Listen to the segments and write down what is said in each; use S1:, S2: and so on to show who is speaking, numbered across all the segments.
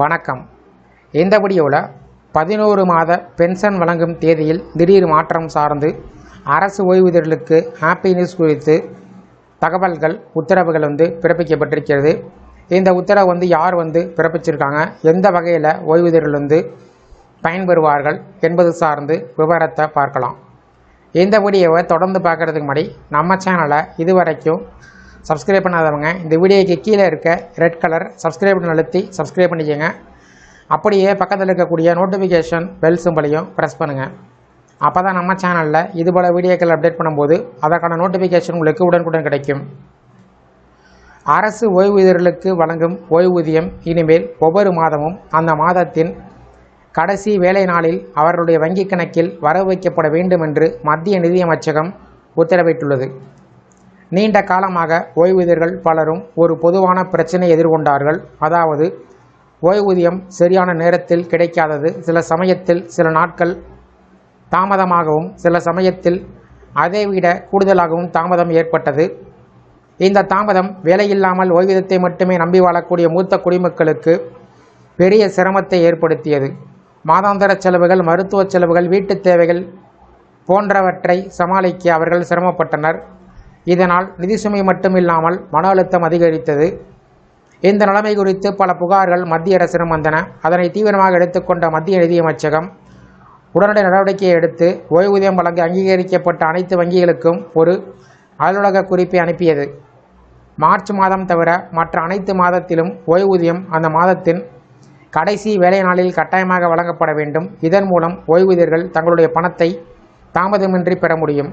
S1: வணக்கம். இந்த வீடியோவில் 11 மாத பென்ஷன் வழங்கும் தேதியில் திடீர் மாற்றம் சார்ந்து அரசு ஓய்வூதியர்களுக்கு ஹாப்பி நியூஸ் குறித்து தகவல்கள் உத்தரவுகள் பிறப்பிக்கப்பட்டிருக்கிறது. இந்த உத்தரவு யார் பிறப்பிச்சிருக்காங்க, எந்த வகையில் ஓய்வூதியர்கள் பயன்பெறுவார்கள் என்பது சார்ந்து விவரத்தை பார்க்கலாம். இந்த வீடியோவை தொடர்ந்து பார்க்குறதுக்கு முன்னாடி நம்ம சேனலை இதுவரைக்கும் சப்ஸ்கிரைப் பண்ணாதவங்க இந்த வீடியோக்கு கீழே இருக்க ரெட் கலர் சப்ஸ்கிரைப் பண்ணி அழுத்தி சப்ஸ்கிரைப் பண்ணிக்கோங்க. அப்படியே பக்கத்தில் இருக்கக்கூடிய நோட்டிஃபிகேஷன் பெல் சிம்பலையும் ப்ரெஸ் பண்ணுங்கள். அப்போ தான் நம்ம சேனலில் இதுபோல் வீடியோக்கள் அப்டேட் பண்ணும்போது அதற்கான நோட்டிஃபிகேஷன் உங்களுக்கு உடனுக்குடன் கிடைக்கும். அரசு ஓய்வூதியர்களுக்கு வழங்கும் ஓய்வூதியம் இனிமேல் ஒவ்வொரு மாதமும் அந்த மாதத்தின் கடைசி வேலை நாளில் அவர்களுடைய வங்கிக் கணக்கில் வரவு வைக்கப்பட வேண்டும் என்று மத்திய நிதியமைச்சகம் உத்தரவிட்டுள்ளது. நீண்ட காலமாக ஓய்வூதியர்கள் பலரும் ஒரு பொதுவான பிரச்சனை எதிர்கொண்டார்கள். அதாவது ஓய்வூதியம் சரியான நேரத்தில் கிடைக்காதது. சில சமயத்தில் சில நாட்கள் தாமதமாகவும் சில சமயத்தில் அதைவிட கூடுதலாகவும் தாமதம் ஏற்பட்டது. இந்த தாமதம் வேலையில்லாமல் ஓய்வூதியத்தை மட்டுமே நம்பி வாழக்கூடிய மூத்த குடிமக்களுக்கு பெரிய சிரமத்தை ஏற்படுத்தியது. மாதாந்திர செலவுகள், மருத்துவ செலவுகள், வீட்டுத் தேவைகள் போன்றவற்றை சமாளிக்க அவர்கள் சிரமப்பட்டனர். இதனால் நிதி சுமை மட்டுமில்லாமல் மன அழுத்தம் அதிகரித்தது. இந்த நிலைமை குறித்து பல புகார்கள் மத்திய அரசிடம் வந்தன. அதனை தீவிரமாக எடுத்துக்கொண்ட மத்திய நிதியமைச்சகம் உடனடி நடவடிக்கையை எடுத்து ஓய்வூதியம் வழங்க அங்கீகரிக்கப்பட்ட அனைத்து வங்கிகளுக்கும் ஒரு அலுவலக குறிப்பை அனுப்பியது. மார்ச் மாதம் தவிர மற்ற அனைத்து மாதத்திலும் ஓய்வூதியம் அந்த மாதத்தின் கடைசி வேலை நாளில் கட்டாயமாக வழங்கப்பட வேண்டும். இதன் மூலம் ஓய்வூதியர்கள் தங்களுடைய பணத்தை தாமதமின்றி பெற முடியும்.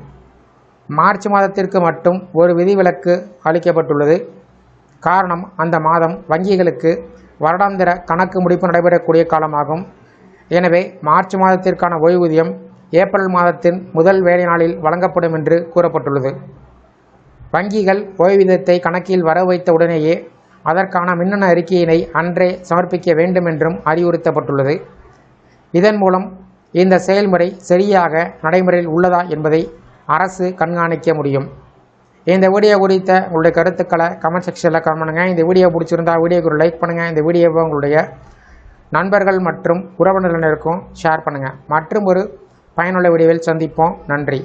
S1: மார்ச் மாதத்திற்கு மட்டும் ஒரு விதிவிலக்கு அளிக்கப்பட்டுள்ளது. காரணம், அந்த மாதம் வங்கிகளுக்கு வருடாந்திர கணக்கு முடிப்பு நடைபெறக்கூடிய காலமாகும். எனவே மார்ச் மாதத்திற்கான ஓய்வூதியம் ஏப்ரல் மாதத்தின் முதல் வேலை நாளில் வழங்கப்படும் என்று கூறப்பட்டுள்ளது. வங்கிகள் ஓய்வூதியத்தை கணக்கில் வரவு வைத்த உடனேயே அதற்கான மின்னணு அறிக்கையினை அன்றே சமர்ப்பிக்க வேண்டும் என்றும் அறிவுறுத்தப்பட்டுள்ளது. இதன் மூலம் இந்த செயல்முறை சரியாக நடைமுறையில் உள்ளதா என்பதை அரசு கண்காணிக்க முடியும். இந்த வீடியோ குறித்த உங்களுடைய கருத்துக்களை கமெண்ட் செக்ஷனில் கமெண்ட் பண்ணுங்கள். இந்த வீடியோ பிடிச்சிருந்தால் வீடியோக்கு ஒரு லைக் பண்ணுங்கள். இந்த வீடியோவை உங்களுடைய நண்பர்கள் மற்றும் உறவினர்களுக்கும் ஷேர் பண்ணுங்கள். மற்றும் ஒரு பயனுள்ள வீடியோவில் சந்திப்போம். நன்றி.